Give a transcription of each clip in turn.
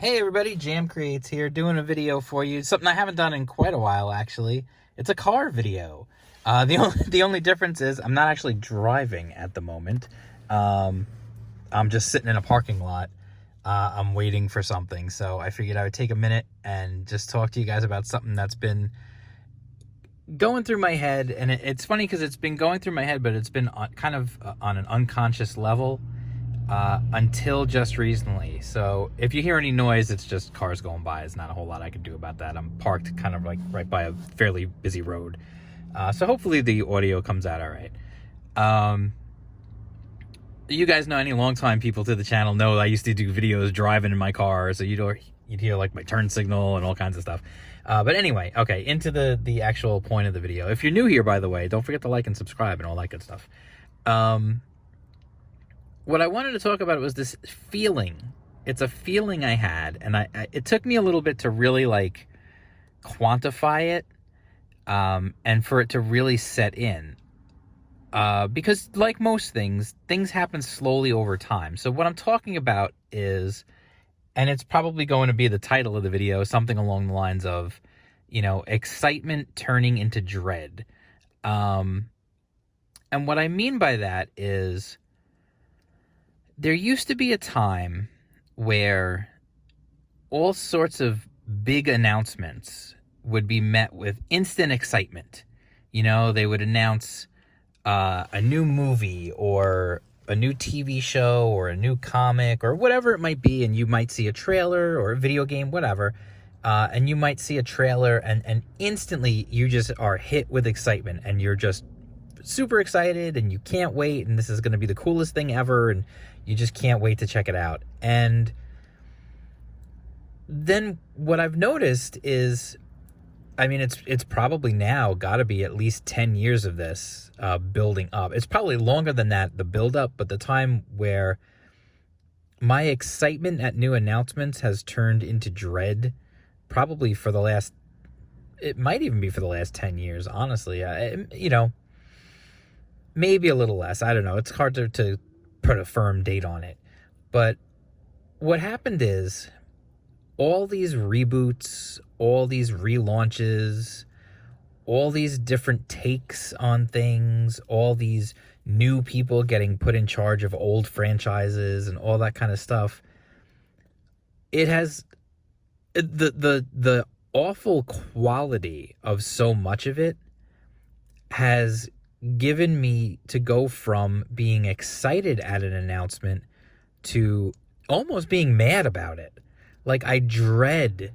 Hey everybody, Jam Creates here, doing a video for you. Something I haven't done in quite a while, actually. It's a car video. The only difference is I'm not actually driving at the moment. I'm just sitting in a parking lot. I'm waiting for something, so I figured I would take a minute and just talk to you guys about something that's been going through my head. And it's funny because it's been going through my head, but it's been kind of on an unconscious level. Until just recently. So if you hear any noise, it's just cars going by. It's not a whole lot I can do about that. I'm parked kind of like right by a fairly busy road. So hopefully the audio comes out all right. You guys know, any longtime people to the channel know I used to do videos driving in my car. So you'd hear like my turn signal and all kinds of stuff. But anyway, okay, into the actual point of the video. If you're new here, by the way, don't forget to like and subscribe and all that good stuff. What I wanted to talk about was this feeling. It's a feeling I had, and it took me a little bit to really like quantify it, and for it to really set in. Because like most things happen slowly over time. So what I'm talking about is, and it's probably going to be the title of the video, something along the lines of, excitement turning into dread. And what I mean by that is, there used to be a time where all sorts of big announcements would be met with instant excitement. They would announce a new movie or a new TV show or a new comic or whatever it might be, and you might see a trailer or a video game, whatever, and you might see a trailer and instantly you just are hit with excitement and you're just super excited and you can't wait, and this is going to be the coolest thing ever, and you just can't wait to check it out. And then what I've noticed is, it's probably now got to be at least 10 years of this building up. It's probably longer than that, the build up, but the time where my excitement at new announcements has turned into dread, probably for the last, it might even be for the last 10 years, honestly. Maybe a little less. I don't know. It's hard to put a firm date on it. But what happened is, all these reboots, all these relaunches, all these different takes on things, all these new people getting put in charge of old franchises and all that kind of stuff, it has the awful quality of so much of it has given me to go from being excited at an announcement to almost being mad about it. Like, I dread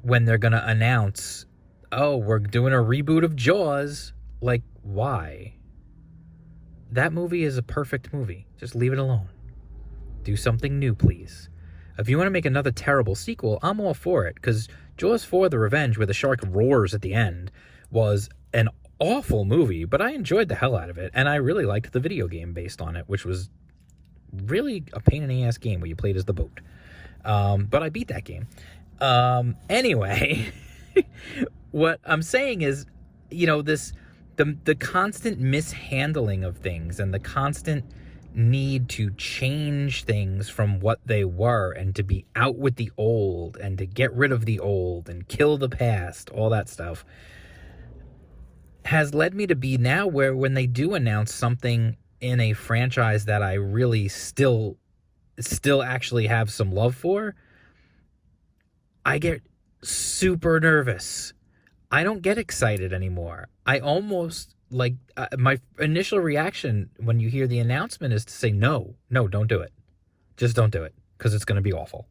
when they're going to announce, oh, we're doing a reboot of Jaws. Like, why? That movie is a perfect movie. Just leave it alone. Do something new, please. If you want to make another terrible sequel, I'm all for it, because Jaws 4: The Revenge, where the shark roars at the end, was an awful movie, but I enjoyed the hell out of it, and I really liked the video game based on it, which was really a pain in the ass game where you played as the boat. But I beat that game. Anyway, what I'm saying is, the constant mishandling of things and the constant need to change things from what they were, and to be out with the old and to get rid of the old and kill the past, all that stuff, has led me to be now where when they do announce something in a franchise that I really still actually have some love for, I get super nervous. I don't get excited anymore. I almost, my initial reaction when you hear the announcement is to say, no, don't do it. Just don't do it, because it's going to be awful.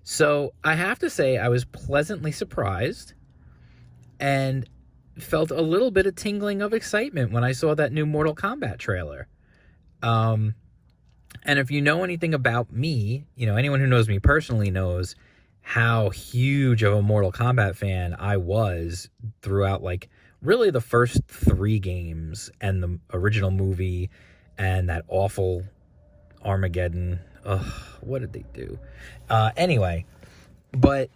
So I have to say I was pleasantly surprised and felt a little bit of tingling of excitement when I saw that new Mortal Kombat trailer. And if you know anything about me, anyone who knows me personally knows how huge of a Mortal Kombat fan I was throughout, really the first 3 games and the original movie and that awful Armageddon. Ugh, what did they do? Anyway, but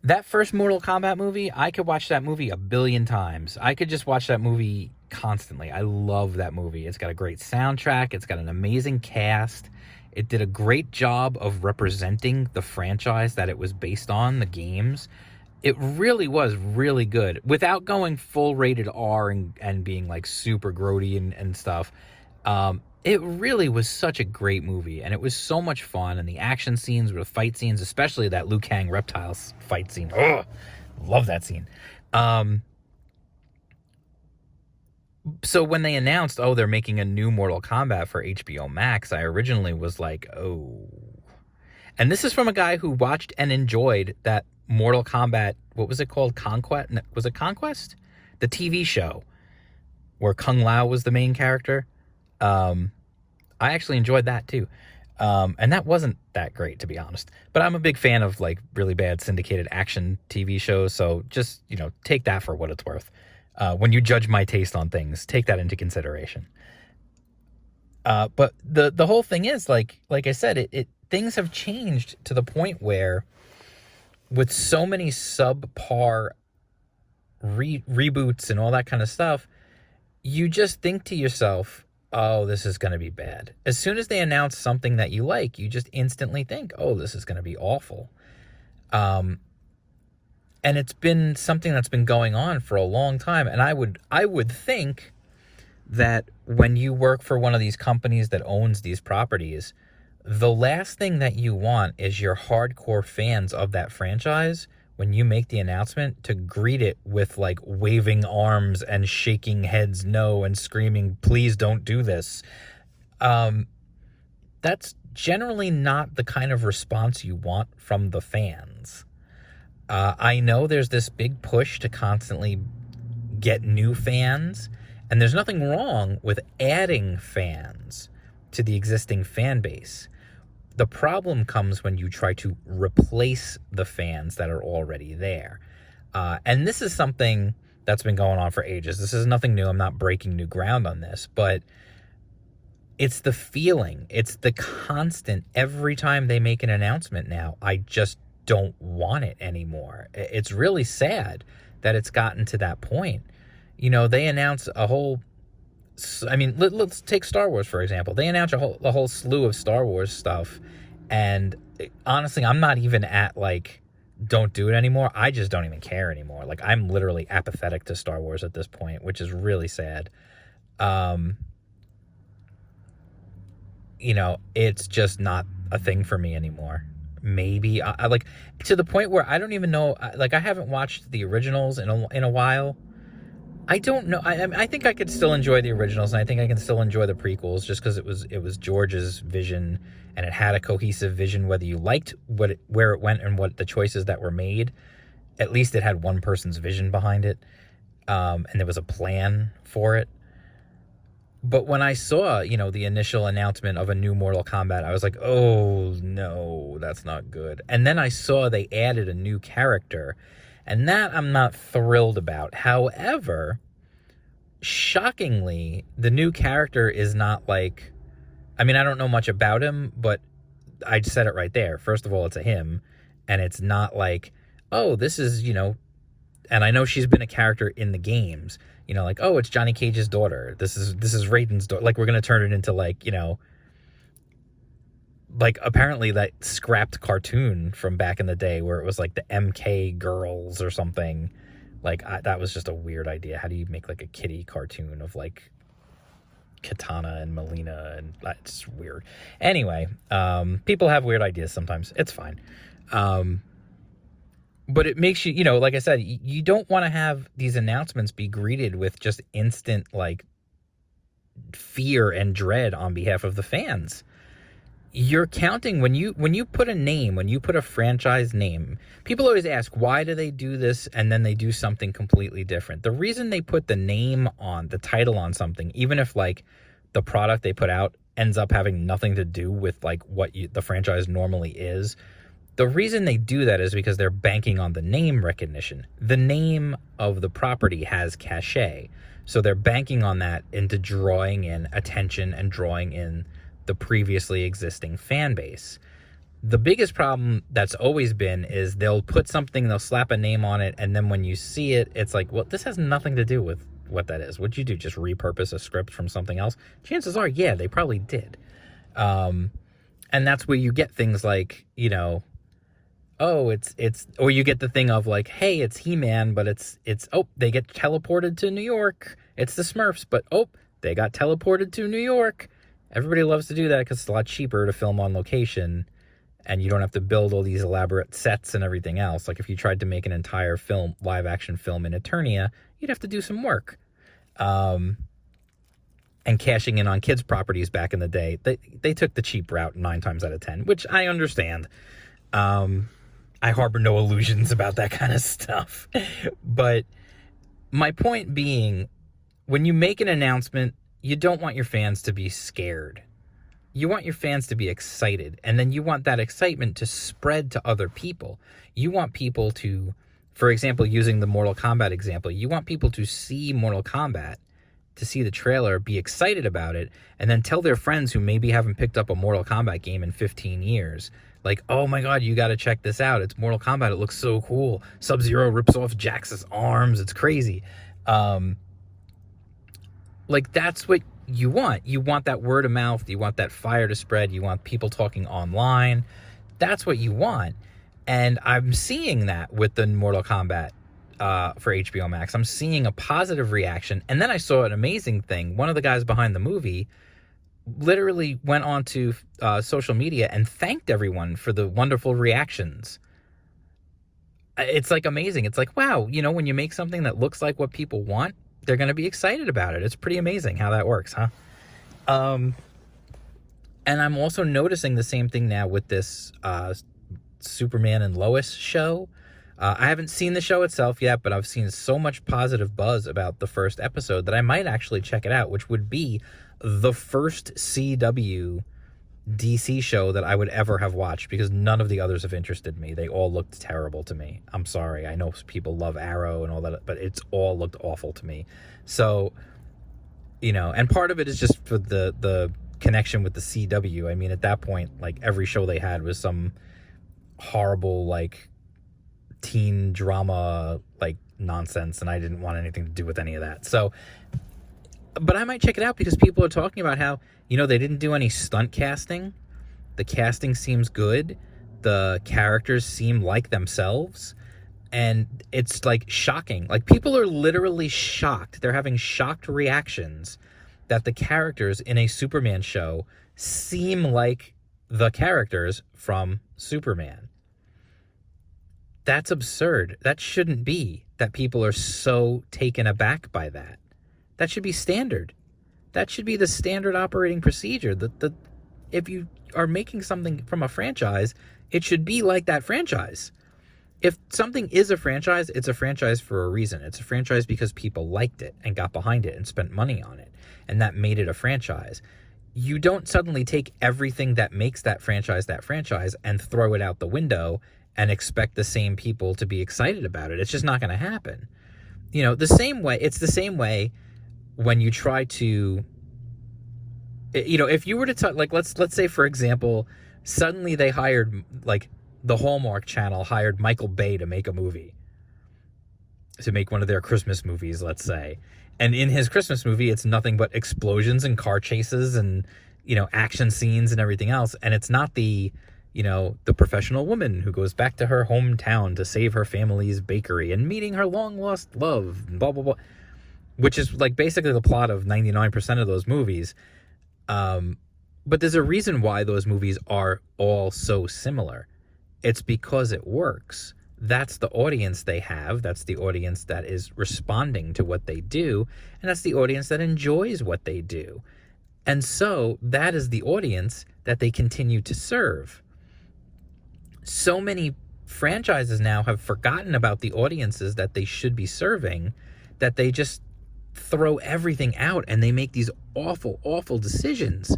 that first Mortal Kombat movie, I could watch that movie a billion times. I could just watch that movie constantly. I love that movie. It's got a great soundtrack. It's got an amazing cast. It did a great job of representing the franchise that it was based on, the games. It really was really good without going full rated R and being like super grody and stuff. It really was such a great movie, and it was so much fun. And the action scenes, the fight scenes, especially that Liu Kang reptiles fight scene. Oh, love that scene. So when they announced, oh, they're making a new Mortal Kombat for HBO Max, I originally was like, oh. And this is from a guy who watched and enjoyed that Mortal Kombat, what was it called? Conquest? Was it Conquest? The TV show where Kung Lao was the main character. I actually enjoyed that too. And that wasn't that great, to be honest. But I'm a big fan of like really bad syndicated action TV shows. So just, take that for what it's worth. When you judge my taste on things, take that into consideration. But the whole thing is like I said, things have changed to the point where with so many subpar reboots and all that kind of stuff, you just think to yourself, oh, this is going to be bad. As soon as they announce something that you like, you just instantly think, oh, this is going to be awful. And it's been something that's been going on for a long time. And I would think that when you work for one of these companies that owns these properties, the last thing that you want is your hardcore fans of that franchise, when you make the announcement, to greet it with like waving arms and shaking heads no and screaming, please don't do this. That's generally not the kind of response you want from the fans. I know there's this big push to constantly get new fans, and there's nothing wrong with adding fans to the existing fan base. The problem comes when you try to replace the fans that are already there. And this is something that's been going on for ages. This is nothing new. I'm not breaking new ground on this, but it's the feeling. It's the constant. Every time they make an announcement now, I just don't want it anymore. It's really sad that it's gotten to that point. They announce a whole... I mean, let's take Star Wars, for example. They announced a whole slew of Star Wars stuff, and honestly, I'm not even at, like, don't do it anymore. I just don't even care anymore. Like, I'm literally apathetic to Star Wars at this point, which is really sad. It's just not a thing for me anymore. Maybe, I like, to the point where I don't even know, like, I haven't watched the originals in a while. I don't know. I think I could still enjoy the originals, and I think I can still enjoy the prequels just because it was George's vision, and it had a cohesive vision. Whether you liked where it went and what the choices that were made, at least it had one person's vision behind it, and there was a plan for it. But when I saw, the initial announcement of a new Mortal Kombat, I was like, oh no, that's not good. And then I saw they added a new character, and that I'm not thrilled about. However, shockingly, the new character is not like... I mean, I don't know much about him, but I said it right there. First of all, it's a him, and it's not like, oh, this is, And I know she's been a character in the games. Like, oh, it's Johnny Cage's daughter. This is Raiden's daughter. Like, we're going to turn it into, like, like, apparently that scrapped cartoon from back in the day where it was like the MK girls or something. Like, that was just a weird idea. How do you make like a kiddie cartoon of like Katana and Melina? And that's weird. Anyway, people have weird ideas sometimes. It's fine. But it makes you, like I said, you don't want to have these announcements be greeted with just instant like fear and dread on behalf of the fans. You're counting when you put a name, when you put a franchise name, people always ask, why do they do this? And then they do something completely different. The reason they put the name on, the title on something, even if like the product they put out ends up having nothing to do with like what the franchise normally is, the reason they do that is because they're banking on the name recognition. The name of the property has cachet. So they're banking on that into drawing in attention and drawing in the previously existing fan base. The biggest problem that's always been is they'll put something, they'll slap a name on it, and then when you see it, it's like, well, this has nothing to do with what that is. What'd you do, just repurpose a script from something else? Chances are, yeah, they probably did. And And that's where you get things like, you know, oh, or you get the thing of like, hey, it's He-Man, but oh, they get teleported to New York. It's the Smurfs, but oh, they got teleported to New York. Everybody loves to do that because it's a lot cheaper to film on location, and you don't have to build all these elaborate sets and everything else. Like if you tried to make an entire live action film in Eternia, you'd have to do some work. And cashing in on kids' properties back in the day, they took the cheap route 9 times out of 10, which I understand. I harbor no illusions about that kind of stuff. But my point being, when you make an announcement, you don't want your fans to be scared. You want your fans to be excited, and then you want that excitement to spread to other people. You want people to, for example, using the Mortal Kombat example, you want people to see Mortal Kombat, to see the trailer, be excited about it, and then tell their friends who maybe haven't picked up a Mortal Kombat game in 15 years, like, oh my God, you got to check this out. It's Mortal Kombat. It looks so cool. Sub-Zero rips off Jax's arms. It's crazy. Like, that's what you want. You want that word of mouth. You want that fire to spread. You want people talking online. That's what you want. And I'm seeing that with the Mortal Kombat for HBO Max. I'm seeing a positive reaction. And then I saw an amazing thing. One of the guys behind the movie literally went onto social media and thanked everyone for the wonderful reactions. It's like amazing. It's like, wow, you know, when you make something that looks like what people want, they're going to be excited about it. It's pretty amazing how that works, huh? And I'm also noticing the same thing now with this Superman and Lois show. I haven't seen the show itself yet, but I've seen so much positive buzz about the first episode that I might actually check it out, which would be the first CW DC show that I would ever have watched, because none of the others have interested me. They all looked terrible to me. I'm sorry. I know people love Arrow and all that, but it's all looked awful to me. So, you know, and part of it is just for the connection with the CW. I mean, at that point, like, every show they had was some horrible, like, teen drama, like, nonsense, and I didn't want anything to do with any of that. So, but I might check it out because people are talking about how, you know, they didn't do any stunt casting. The casting seems good. The characters seem like themselves. And it's, like, shocking. Like, people are literally shocked. They're having shocked reactions that the characters in a Superman show seem like the characters from Superman. That's absurd. That shouldn't be, that people are so taken aback by that. That should be standard. That should be the standard operating procedure. If you are making something from a franchise, it should be like that franchise. If something is a franchise, it's a franchise for a reason. It's a franchise because people liked it and got behind it and spent money on it, and that made it a franchise. You don't suddenly take everything that makes that franchise and throw it out the window and expect the same people to be excited about it. It's just not going to happen. You know, it's the same way when you try to, you know, if you were to like, let's say, for example, suddenly they hired, like, the Hallmark Channel hired Michael Bay to make a movie, to make one of their Christmas movies, let's say. And in his Christmas movie, it's nothing but explosions and car chases and, you know, action scenes and everything else. And it's not the, you know, the professional woman who goes back to her hometown to save her family's bakery and meeting her long lost love, and blah, blah, blah, which is, like, basically the plot of 99% of those movies. But there's a reason why those movies are all so similar. It's because it works. That's the audience they have. That's the audience that is responding to what they do. And that's the audience that enjoys what they do. And so that is the audience that they continue to serve. So many franchises now have forgotten about the audiences that they should be serving, that they just throw everything out and they make these awful, awful decisions.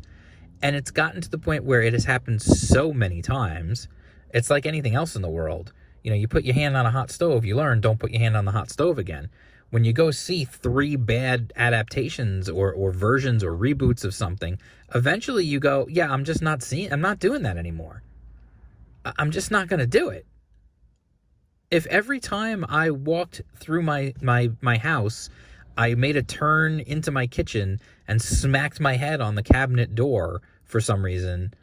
And it's gotten to the point where it has happened so many times. It's like anything else in the world. You know, you put your hand on a hot stove, you learn, don't put your hand on the hot stove again. When you go see 3 bad adaptations or versions or reboots of something, eventually you go, yeah, I'm not doing that anymore. I'm just not going to do it. If every time I walked through my house, I made a turn into my kitchen and smacked my head on the cabinet door for some reason,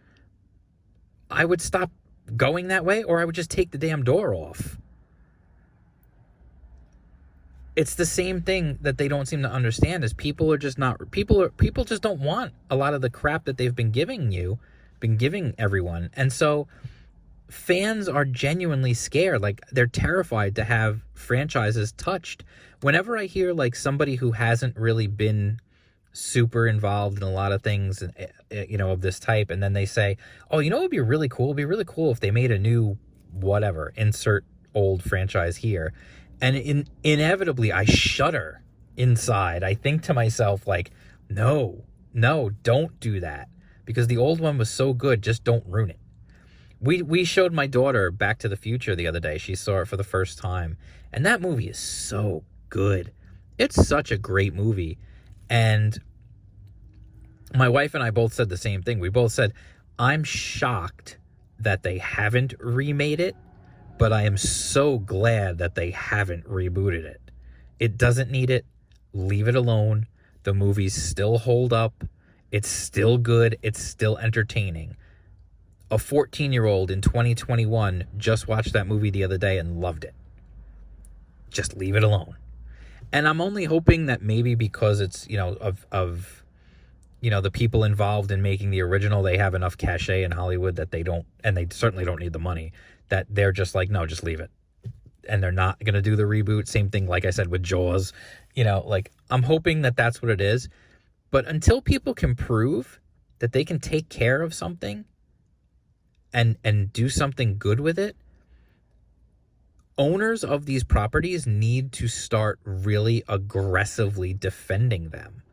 I would stop going that way, or I would just take the damn door off. It's the same thing that they don't seem to understand, is people just don't want a lot of the crap that they've been giving everyone. And so fans are genuinely scared. Like, they're terrified to have franchises touched. Whenever I hear like somebody who hasn't really been super involved in a lot of things, of this type, and then they say, oh, it would be really cool. It'd be really cool if they made a new whatever, insert old franchise here. And inevitably I shudder inside. I think to myself, like, no, don't do that, because the old one was so good. Just don't ruin it. We showed my daughter Back to the Future the other day. She saw it for the first time, and that movie is so good. It's such a great movie. And my wife and I both said the same thing. We both said, I'm shocked that they haven't remade it, but I am so glad that they haven't rebooted it. It doesn't need it. Leave it alone. The movies still hold up. It's still good. It's still entertaining. A 14-year-old in 2021 just watched that movie the other day and loved it. Just leave it alone. And I'm only hoping that maybe because it's, of the people involved in making the original, they have enough cachet in Hollywood that they don't, and they certainly don't need the money, that they're just like, no, just leave it. And they're not going to do the reboot. Same thing, like I said, with Jaws. I'm hoping that that's what it is. But until people can prove that they can take care of something and do something good with it, owners of these properties need to start really aggressively defending them.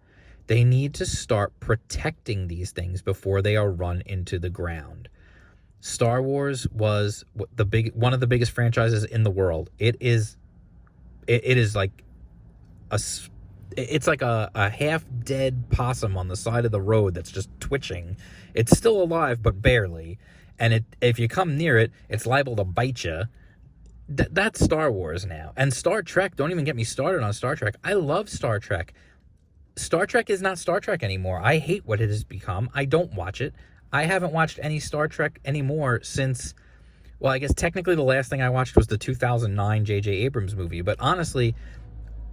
They need to start protecting these things before they are run into the ground. Star Wars was one of the biggest franchises in the world. It is like it's like a half dead possum on the side of the road that's just twitching. It's still alive, but barely. And if you come near it, it's liable to bite you. That's Star Wars now. And Star Trek, don't even get me started on Star Trek. I love Star Trek. Star Trek is not Star Trek anymore. I hate what it has become. I don't watch it. I haven't watched any Star Trek anymore since, well, I guess technically the last thing I watched was the 2009 J.J. Abrams movie. But honestly,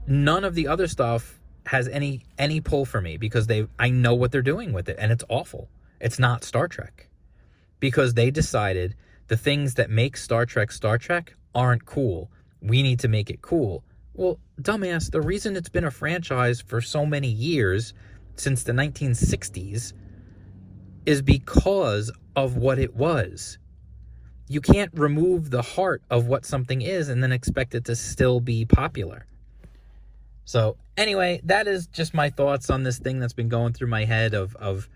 none of the other stuff has any pull for me, because I know what they're doing with it, and it's awful. It's not Star Trek. Because they decided the things that make Star Trek aren't cool. We need to make it cool. Well, dumbass, the reason it's been a franchise for so many years, since the 1960s, is because of what it was. You can't remove the heart of what something is and then expect it to still be popular. So anyway, that is just my thoughts on this thing that's been going through my head of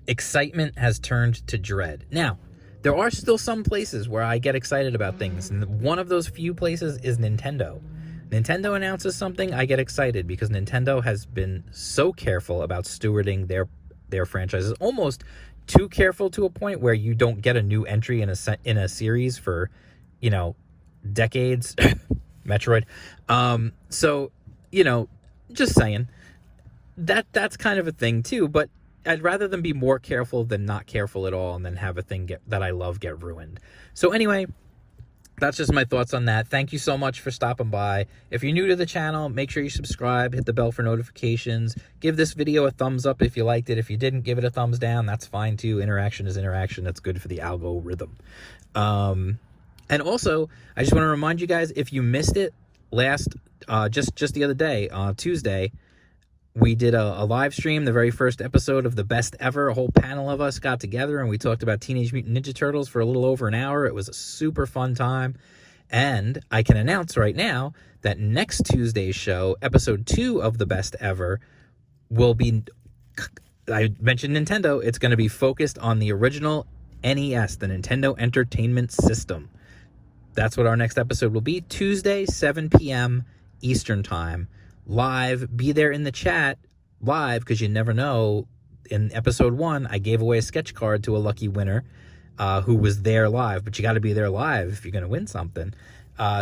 excitement has turned to dread. Now, there are still some places where I get excited about things, and one of those few places is Nintendo. Nintendo announces something, I get excited, because Nintendo has been so careful about stewarding their franchises, almost too careful to a point where you don't get a new entry in a series for, decades. Metroid. So, just saying, that's kind of a thing too, but I'd rather them be more careful than not careful at all, and then have a thing that I love get ruined. So anyway, that's just my thoughts on that. Thank you so much for stopping by. If you're new to the channel, make sure you subscribe, hit the bell for notifications, give this video a thumbs up if you liked it. If you didn't, give it a thumbs down. That's fine too. Interaction is interaction. That's good for the algorithm. And also, I just want to remind you guys, if you missed it just the other day, Tuesday, we did a live stream, the very first episode of the best ever. A whole panel of us got together and we talked about Teenage Mutant Ninja Turtles for a little over an hour. It was a super fun time. And I can announce right now that next Tuesday's show, episode 2 of the best ever, will be, I mentioned Nintendo, it's going to be focused on the original NES, the Nintendo Entertainment System. That's what our next episode will be. Tuesday, 7 p.m. Eastern Time. Live. Be there in the chat live, because you never know. In episode 1, I gave away a sketch card to a lucky winner who was there live, but you got to be there live if you're going to win something.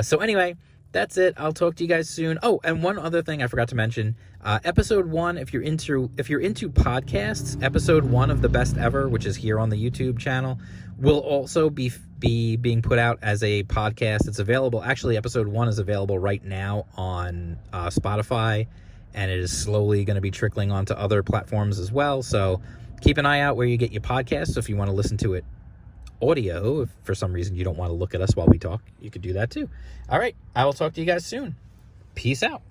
So anyway, That's it. I'll talk to you guys soon. Oh, and one other thing I forgot to mention. Episode 1, if you're into podcasts, episode 1 of The Best Ever, which is here on the YouTube channel, will also be being put out as a podcast. It's available. Actually, episode 1 is available right now on Spotify, and it is slowly going to be trickling onto other platforms as well. So keep an eye out where you get your podcasts. If you want to listen to it audio, if for some reason you don't want to look at us while we talk, you could do that too. All right, I will talk to you guys soon. Peace out.